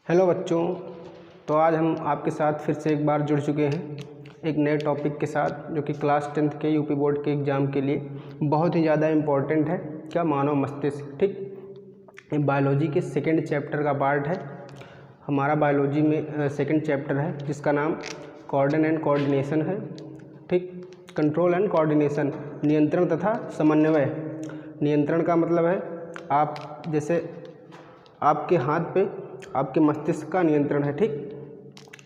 Hello बच्चों, तो आज हम आपके साथ फिर से एक बार जुड़ चुके हैं एक नए टॉपिक के साथ, जो कि क्लास 10th के यूपी बोर्ड के एग्ज़ाम के लिए बहुत ही ज़्यादा इम्पोर्टेंट है। क्या? मानव मस्तिष्क। ठीक, ये बायोलॉजी के सेकंड चैप्टर का पार्ट है। हमारा बायोलॉजी में सेकंड चैप्टर है जिसका नाम कोऑर्डिनेशन एंड कोऑर्डिनेशन है। ठीक, कंट्रोल एंड कोऑर्डिनेशन, नियंत्रण तथा समन्वय। नियंत्रण का मतलब है आप जैसे आपके हाथ पे आपके मस्तिष्क का नियंत्रण है। ठीक,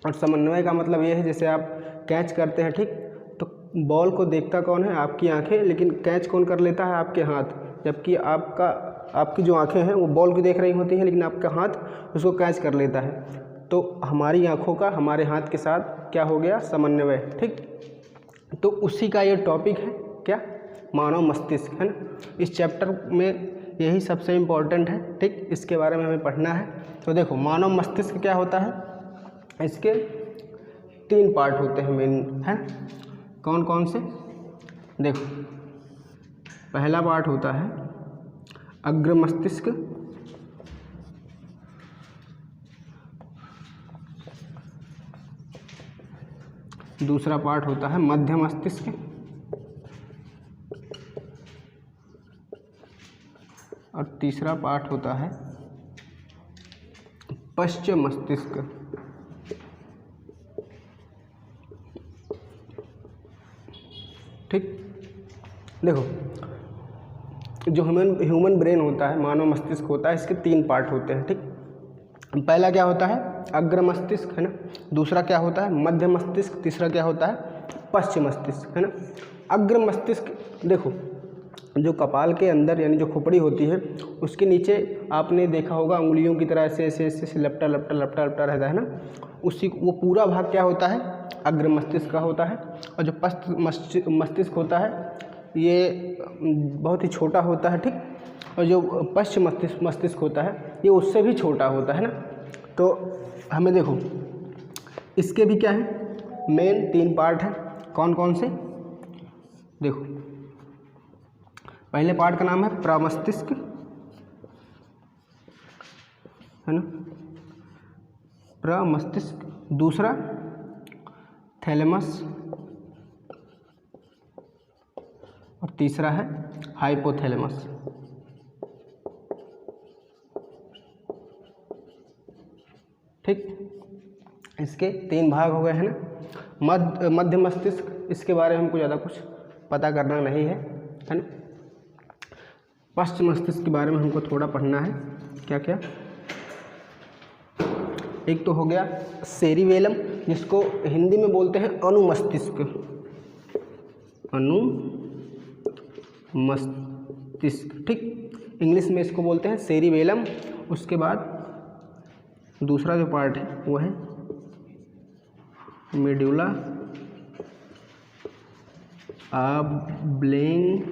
और समन्वय का मतलब ये है जैसे आप कैच करते हैं, ठीक, तो बॉल को देखता कौन है? आपकी आंखें, लेकिन कैच कौन कर लेता है? आपके हाथ। जबकि आपकी जो आंखें हैं वो बॉल को देख रही होती हैं, लेकिन आपका हाथ उसको कैच कर लेता है। तो हमारी आंखों का हमारे हाथ के साथ क्या हो गया? समन्वय। ठीक, तो उसी का ये टॉपिक है। क्या? मानव मस्तिष्क, है ना। इस चैप्टर में यही सबसे इम्पोर्टेंट है। ठीक, इसके बारे में हमें पढ़ना है। तो देखो, मानव मस्तिष्क क्या होता है? इसके 3 पार्ट होते हैं मेन, है। कौन कौन से? देखो, पहला पार्ट होता है अग्र मस्तिष्क, दूसरा पार्ट होता है मध्य मस्तिष्क, और तीसरा पार्ट होता है पश्चिम मस्तिष्क। ठीक, देखो, जो ह्यूमन ब्रेन होता है, मानव मस्तिष्क होता है, इसके 3 पार्ट होते हैं। ठीक, पहला क्या होता है? अग्र मस्तिष्क, है ना। दूसरा क्या होता है? मध्य मस्तिष्क। तीसरा क्या होता है? पश्चिम मस्तिष्क, है ना। अग्र मस्तिष्क, देखो, जो कपाल के अंदर यानी जो खोपड़ी होती है उसके नीचे आपने देखा होगा उंगलियों की तरह ऐसे ऐसे ऐसे लपटा लपटा लपटा लपटा रहता है ना, उसी वो पूरा भाग क्या होता है? अग्र मस्तिष्क का होता है। और जो पश्चिम मस्तिष्क होता है ये बहुत ही छोटा होता है। ठीक, और जो पश्चिम मस्तिष्क होता है ये उससे भी छोटा होता है ना। तो हमें देखो, इसके भी क्या है? मेन 3 पार्ट है। कौन कौन से? देखो, पहले पार्ट का नाम है प्रमस्तिष्क, है ना, प्रमस्तिष्क। दूसरा थैलेमस, और तीसरा है हाइपोथैलेमस। ठीक, इसके 3 भाग हो गए हैं ना। मध्य मस्तिष्क, इसके बारे में हमको ज़्यादा कुछ पता करना नहीं है ना। पश्चिम मस्तिष्क के बारे में हमको थोड़ा पढ़ना है। क्या क्या? एक तो हो गया सेरिबेलम, जिसको हिंदी में बोलते हैं अनुमस्तिष्क। अनुमस्तिष्क, ठीक, इंग्लिश में इसको बोलते हैं सेरिबेलम। उसके बाद दूसरा जो पार्ट है वो है मेडुला ऑब्लेंगेटा,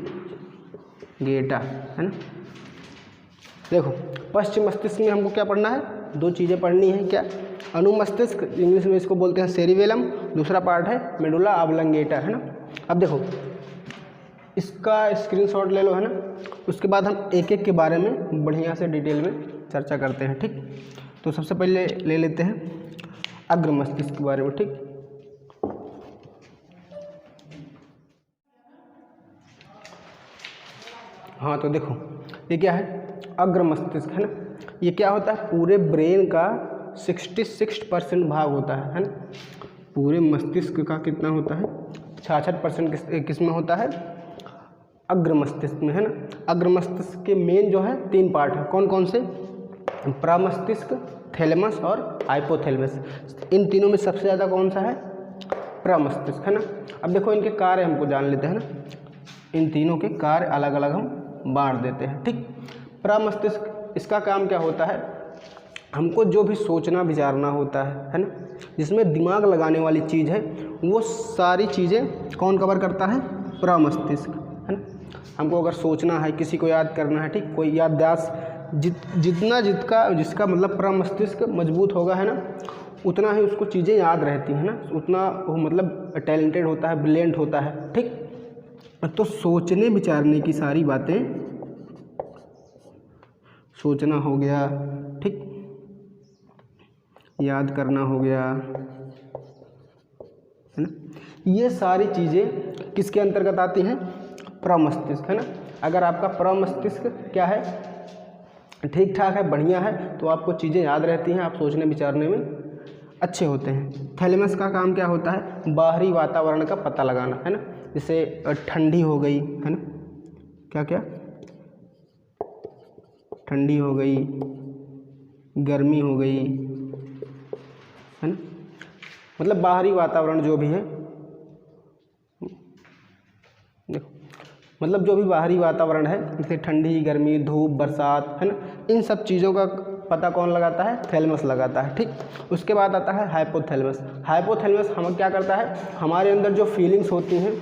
है ना। देखो, पश्चिम मस्तिष्क में हमको क्या पढ़ना है? 2 चीज़ें पढ़नी है। क्या? अनुमस्तिष्क, इंग्लिश में इसको बोलते हैं सेरिबेलम। दूसरा पार्ट है मेडुला ऑब्लेंगेटा, है ना। अब देखो, इसका स्क्रीनशॉट ले लो, है ना। उसके बाद हम एक एक के बारे में बढ़िया से डिटेल में चर्चा करते हैं। ठीक, तो सबसे पहले ले लेते हैं अग्र मस्तिष्क के बारे में। ठीक, हाँ, तो देखो, ये क्या है? अग्र मस्तिष्क, है ना। ये क्या होता है? पूरे ब्रेन का 66% भाग होता है ना। पूरे मस्तिष्क का कितना होता है? 66% किस में होता है? अग्र मस्तिष्क में, है ना। अग्र मस्तिष्क के मेन जो है 3 पार्ट है। कौन कौन से? प्रमस्तिष्क, थैलेमस और हाइपोथैलेमस। इन तीनों में सबसे ज़्यादा कौन सा है? प्रमस्तिष्क, है ना। अब देखो, इनके कार्य हमको जान लेते हैं ना। इन तीनों के कार्य अलग अलग हम बांट देते हैं। ठीक, प्रमस्तिष्क, इसका काम क्या होता है? हमको जो भी सोचना विचारना होता है ना, जिसमें दिमाग लगाने वाली चीज़ है, वो सारी चीज़ें कौन कवर करता है? प्रमस्तिष्क, है ना। हमको अगर सोचना है, किसी को याद करना है, ठीक, कोई याददाश्त जिसका मतलब प्रमस्तिष्क मजबूत होगा, है ना, उतना ही उसको चीज़ें याद रहती हैं ना, उतना वो मतलब टैलेंटेड होता है, ब्रिलियंट होता है। ठीक, तो सोचने विचारने की सारी बातें, सोचना हो गया, ठीक, याद करना हो गया, है ना। ये सारी चीज़ें किसके अंतर्गत आती हैं? प्रमस्तिष्क, है ना। अगर आपका प्रमस्तिष्क क्या है, ठीक ठाक है, बढ़िया है, तो आपको चीज़ें याद रहती हैं, आप सोचने विचारने में अच्छे होते हैं। थैलेमस का काम क्या होता है? बाहरी वातावरण का पता लगाना, है ना। जैसे ठंडी हो गई, है ना, क्या क्या, ठंडी हो गई, गर्मी हो गई, है ना, मतलब बाहरी वातावरण जो भी है, देखो, मतलब जो भी बाहरी वातावरण है, जैसे ठंडी, गर्मी, धूप, बरसात, है ना, इन सब चीज़ों का पता कौन लगाता है? थैलेमस लगाता है, ठीक। उसके बाद आता है हाइपोथैलेमस। हाइपोथैलेमस हम क्या करता है? हमारे अंदर जो फीलिंग्स होती हैं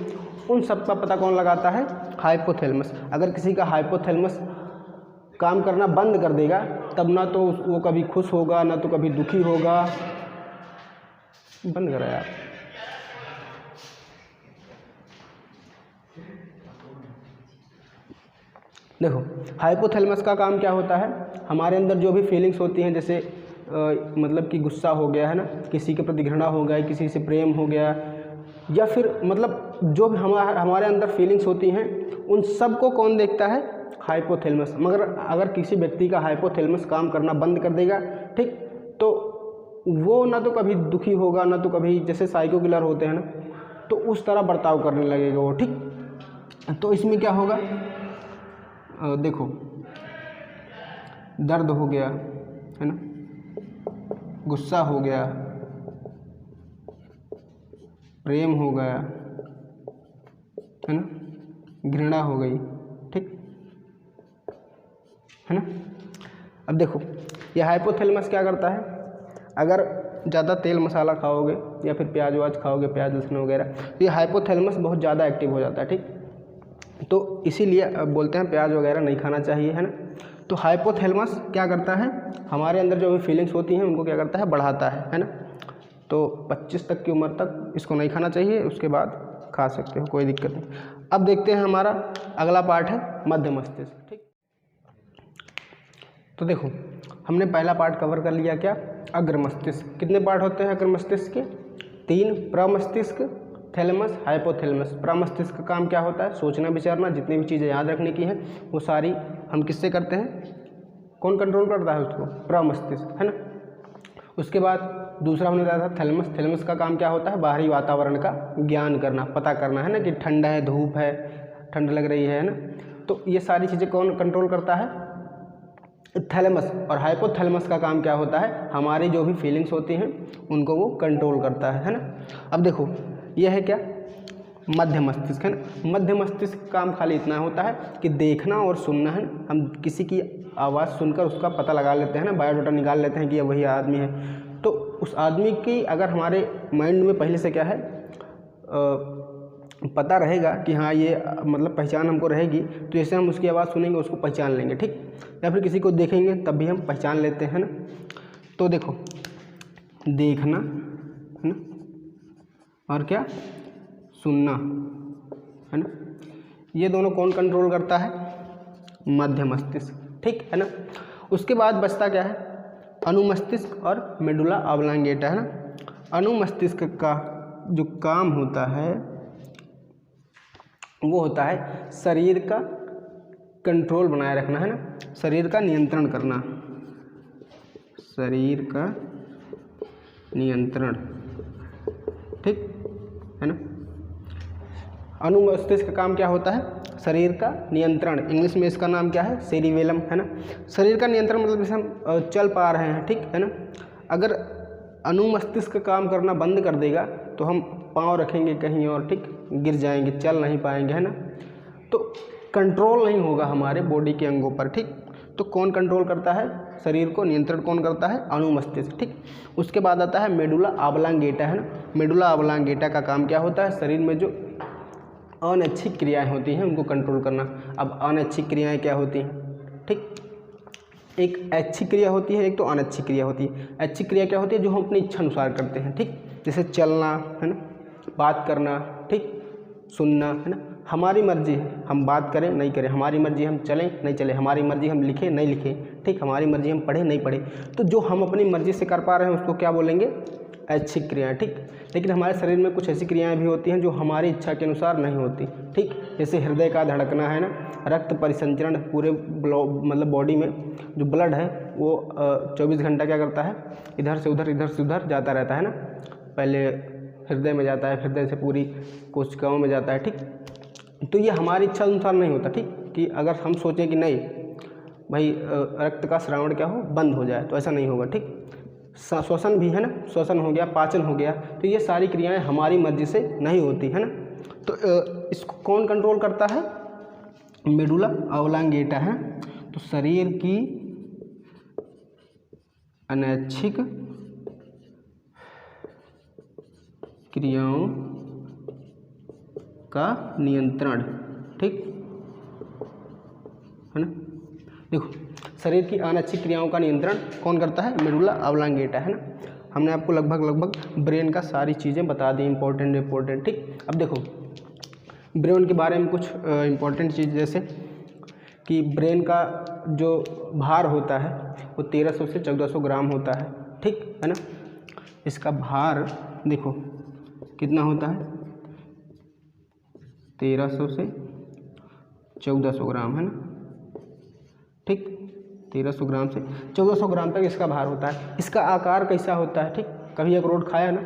उन सब का पता कौन लगाता है? हाइपोथैलेमस। अगर किसी का हाइपोथैलेमस काम करना बंद कर देगा, तब ना तो वो कभी खुश होगा, ना तो कभी दुखी होगा। बंद करा यार। देखो, हाइपोथैलेमस का काम क्या होता है? हमारे अंदर जो भी फीलिंग्स होती हैं, जैसे मतलब कि गुस्सा हो गया, है ना, किसी के प्रति घृणा हो गया, किसी से प्रेम हो गया, या फिर मतलब जो भी हमारे अंदर फीलिंग्स होती हैं उन सब को कौन देखता है? हाइपोथैलेमस। मगर अगर किसी व्यक्ति का हाइपोथैलेमस काम करना बंद कर देगा, ठीक, तो वो ना तो कभी दुखी होगा, ना तो कभी, जैसे साइको किलर होते हैं ना, तो उस तरह बर्ताव करने लगेगा वो, ठीक। तो इसमें क्या होगा? देखो, दर्द हो गया, है ना, गुस्सा हो गया, प्रेम हो गया, है ना, घृणा हो गई, ठीक है ना। अब देखो, ये हाइपोथैलेमस क्या करता है? अगर ज़्यादा तेल मसाला खाओगे या फिर प्याज व्याज खाओगे, प्याज लहसुन वगैरह, तो ये हाइपोथैलेमस बहुत ज़्यादा एक्टिव हो जाता है, ठीक। तो इसीलिए बोलते हैं प्याज वगैरह नहीं खाना चाहिए, है ना। तो हाइपोथैलेमस क्या करता है? हमारे अंदर जो भी फीलिंग्स होती हैं उनको क्या करता है? बढ़ाता है ना। तो 25 तक की उम्र तक इसको नहीं खाना चाहिए, उसके बाद खा सकते हो, कोई दिक्कत नहीं। अब देखते हैं, हमारा अगला पार्ट है मध्य मस्तिष्क, ठीक। तो देखो, हमने पहला पार्ट कवर कर लिया, क्या? अग्र मस्तिष्क। कितने पार्ट होते हैं अग्र मस्तिष्क के? 3। प्रमस्तिष्क, थैलेमस, हाइपोथैलेमस। प्रमस्तिष्क का काम क्या होता है? सोचना विचारना, जितनी भी चीज़ें याद रखने की हैं वो सारी हम किससे करते हैं? कौन कंट्रोल करता है उसको? प्रमस्तिष्क, है ना। उसके बाद दूसरा हमने बताया था थैलेमस। थैलेमस का काम क्या होता है? बाहरी वातावरण का ज्ञान करना, पता करना, है ना, कि ठंडा है, धूप है, ठंड लग रही है ना। तो ये सारी चीज़ें कौन कंट्रोल करता है? थैलेमस। और हाइपोथैलेमस का काम क्या होता है? हमारी जो भी फीलिंग्स होती हैं उनको वो कंट्रोल करता है ना। अब देखो, यह है क्या? मध्य मस्तिष्क, है ना। मध्य मस्तिष्क का काम खाली इतना होता है कि देखना और सुनना, है। हम किसी की आवाज़ सुनकर उसका पता लगा लेते हैं ना, बायोडाटा निकाल लेते हैं कि वही आदमी है। तो उस आदमी की अगर हमारे माइंड में पहले से क्या है, पता रहेगा कि हाँ ये मतलब पहचान हमको रहेगी, तो जैसे हम उसकी आवाज़ सुनेंगे उसको पहचान लेंगे, ठीक। या फिर किसी को देखेंगे तब भी हम पहचान लेते हैं ना। तो देखो, देखना, है ना, और क्या? सुनना, है ना। ये दोनों कौन कंट्रोल करता है? मध्य मस्तिष्क, ठीक है ना। उसके बाद बचता क्या है? अनुमस्तिष्क और मेडुला ऑब्लांगेटा, है ना। अनुमस्तिष्क का जो काम होता है वो होता है शरीर का कंट्रोल बनाए रखना, है ना, शरीर का नियंत्रण करना, शरीर का नियंत्रण, ठीक है ना। अनुमस्तिष्क का काम क्या होता है? शरीर का नियंत्रण। इंग्लिश में इसका नाम क्या है? सेरिबेलम, है ना। शरीर का नियंत्रण मतलब जैसे हम चल पा रहे हैं, ठीक है ना। अगर अनुमस्तिष्क काम करना बंद कर देगा तो हम पाँव रखेंगे कहीं और, ठीक, गिर जाएंगे, चल नहीं पाएंगे, है ना। तो कंट्रोल नहीं होगा हमारे बॉडी के अंगों पर, ठीक। तो कौन कंट्रोल करता है? शरीर को नियंत्रण कौन करता है? अनुमस्तिष्क, ठीक। उसके बाद आता है मेडुला ऑब्लांगेटा, है ना। मेडुला ऑब्लांगेटा का काम क्या होता है? शरीर में जो अनैच्छिक क्रियाएं होती हैं उनको कंट्रोल करना। अब अनैच्छिक क्रियाएं क्या होती हैं, ठीक। एक ऐच्छिक क्रिया होती है, एक तो अनैच्छिक क्रिया होती है। ऐच्छिक क्रिया क्या होती है? जो हम अपनी इच्छा अनुसार करते हैं, ठीक, जैसे चलना, है ना, बात करना, ठीक, सुनना, है ना। हमारी मर्जी है हम बात करें नहीं करें, हमारी मर्जी हम चलें नहीं चलें, हमारी मर्जी हम लिखें नहीं लिखें, ठीक, हमारी मर्जी हम पढ़े नहीं पढ़े, तो जो हम अपनी मर्जी से कर पा रहे हैं उसको क्या बोलेंगे, ऐच्छिक क्रियाएं, ठीक। लेकिन हमारे शरीर में कुछ ऐसी क्रियाएं भी होती हैं जो हमारी इच्छा के अनुसार नहीं होती, ठीक। जैसे हृदय का धड़कना है ना, रक्त परिसंचरण पूरे मतलब बॉडी में जो ब्लड है वो 24 घंटा क्या करता है, इधर से उधर जाता रहता है ना। पहले हृदय में जाता है, हृदय से पूरी कोशिकाओं में जाता है, ठीक। तो ये हमारी इच्छा अनुसार नहीं होता, ठीक, कि अगर हम सोचें कि नहीं भाई रक्त का श्रावण क्या हो, बंद हो जाए, तो ऐसा नहीं होगा, ठीक। श्वसन भी है ना, श्वसन हो गया, पाचन हो गया, तो ये सारी क्रियाएं हमारी मर्जी से नहीं होती है ना। तो इसको कौन कंट्रोल करता है, मेडुला ऑब्लांगेटा है। तो शरीर की अनैच्छिक क्रियाओं का नियंत्रण, ठीक है ना। देखो शरीर की अनैच्छिक क्रियाओं का नियंत्रण कौन करता है, मेडुला ऑब्लांगेटा है ना। हमने आपको लगभग ब्रेन का सारी चीज़ें बता दी, इंपॉर्टेंट, ठीक। अब देखो ब्रेन के बारे में कुछ इंपॉर्टेंट चीज़, जैसे कि ब्रेन का जो भार होता है वो 1300 से 1400 ग्राम होता है, ठीक है ना। इसका भार देखो कितना होता है, 1300 से 1400 ग्राम है ना, ठीक। 1300 ग्राम से 1400 ग्राम तक इसका भार होता है। इसका आकार कैसा होता है, ठीक। कभी अखरोट खाया ना,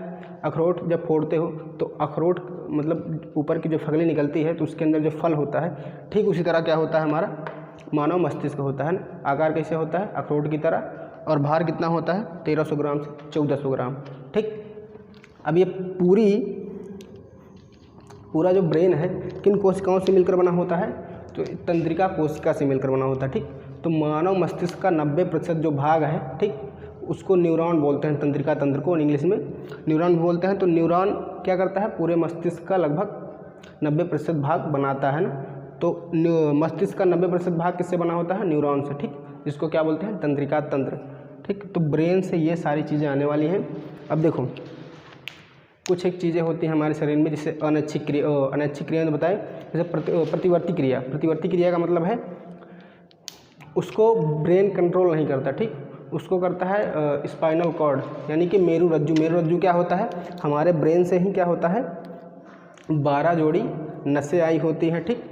अखरोट जब फोड़ते हो तो अखरोट मतलब ऊपर की जो फगली निकलती है तो उसके अंदर जो फल होता है, ठीक उसी तरह क्या होता है हमारा मानव मस्तिष्क होता है ना। आकार कैसे होता है, अखरोट की तरह, और भार कितना होता है, 1300 ग्राम से 1400 ग्राम, ठीक। अब ये पूरा जो ब्रेन है किन कोशिकाओं से मिलकर बना होता है, तो तंत्रिका कोशिका से मिलकर बना होता है, ठीक। तो मानव मस्तिष्क का 90% जो भाग है, ठीक, उसको न्यूरॉन बोलते हैं, तंत्रिका तंत्र को इंग्लिश में न्यूरॉन बोलते हैं। तो न्यूरॉन क्या करता है, पूरे मस्तिष्क का लगभग 90% भाग बनाता है ना। तो मस्तिष्क का 90% भाग किससे बना होता है, न्यूरॉन से, ठीक, जिसको क्या बोलते हैं, तंत्रिका तंत्र, ठीक। तो ब्रेन से ये सारी चीज़ें आने वाली हैं। अब देखो कुछ एक चीज़ें होती हैं हमारे शरीर में जिससे अनैच्छिक क्रिया तो बताए, जैसे प्रतिवर्ती क्रिया का मतलब है उसको ब्रेन कंट्रोल नहीं करता, ठीक, उसको करता है स्पाइनल कॉर्ड, यानी कि मेरुरज्जु क्या होता है, हमारे ब्रेन से ही क्या होता है, 12 जोड़ी नसें आई होती हैं, ठीक।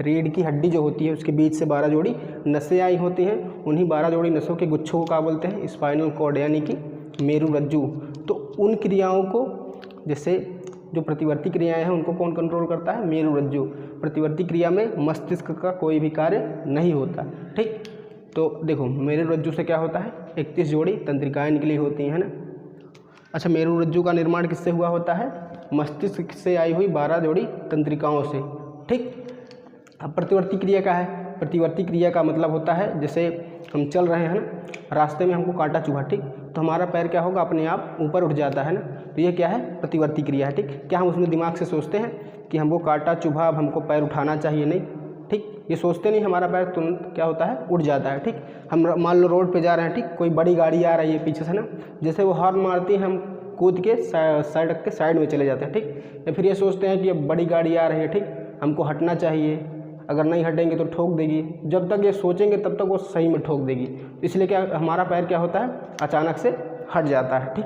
रीढ़ की हड्डी जो होती है उसके बीच से 12 जोड़ी नसें आई होती हैं, उन्हीं 12 जोड़ी नसों के गुच्छों को क्या बोलते हैं, स्पाइनल कॉर्ड, यानी कि मेरुरज्जु। तो उन क्रियाओं को, जैसे जो प्रतिवर्ती क्रियाएं हैं उनको कौन कंट्रोल करता है, मेरुरज्जु। प्रतिवर्ती क्रिया में मस्तिष्क का कोई भी कार्य नहीं होता, ठीक। तो देखो मेरुरज्जु से क्या होता है, 31 जोड़ी तंत्रिकाएं निकली होती हैं ना। अच्छा, मेरुरज्जु का निर्माण किससे हुआ होता है, मस्तिष्क से आई हुई 12 जोड़ी तंत्रिकाओं से, ठीक। अब प्रतिवर्ती क्रिया का है, प्रतिवर्ती क्रिया का मतलब होता है जैसे हम चल रहे हैं ना, रास्ते में हमको कांटा चुभा, ठीक, तो हमारा पैर क्या होगा, अपने आप ऊपर उठ जाता है ना। तो ये क्या है, प्रतिवर्ती क्रिया है, ठीक। क्या हम उसमें दिमाग से सोचते हैं कि हमको कांटा चुभा, अब हमको पैर उठाना चाहिए, नहीं, ठीक, ये सोचते नहीं, हमारा पैर तुरंत क्या होता है, उठ जाता है, ठीक। हम मान लो रोड पे जा रहे हैं, ठीक, कोई बड़ी गाड़ी आ रही है पीछे से ना, जैसे वो हॉर्न मारती है हम कूद के सड़क के साइड में चले जाते हैं, ठीक। या फिर ये सोचते हैं कि अब बड़ी गाड़ी आ रही है, ठीक, हमको हटना चाहिए, अगर नहीं हटेंगे तो ठोक देगी। जब तक ये सोचेंगे तब तक वो सही में ठोक देगी, इसलिए क्या हमारा पैर क्या होता है, अचानक से हट जाता है, ठीक।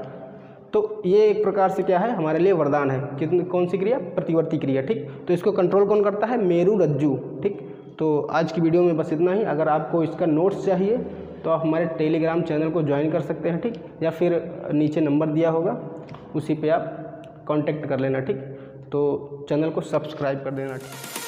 तो ये एक प्रकार से क्या है, हमारे लिए वरदान है। कितनी कौन सी क्रिया, प्रतिवर्ती क्रिया, ठीक। तो इसको कंट्रोल कौन करता है, मेरुरज्जु, ठीक। तो आज की वीडियो में बस इतना ही। अगर आपको इसका नोट्स चाहिए तो आप हमारे टेलीग्राम चैनल को ज्वाइन कर सकते हैं, ठीक, या फिर नीचे नंबर दिया होगा उसी पे आप कांटेक्ट कर लेना, ठीक। तो चैनल को सब्सक्राइब कर देना, ठीक।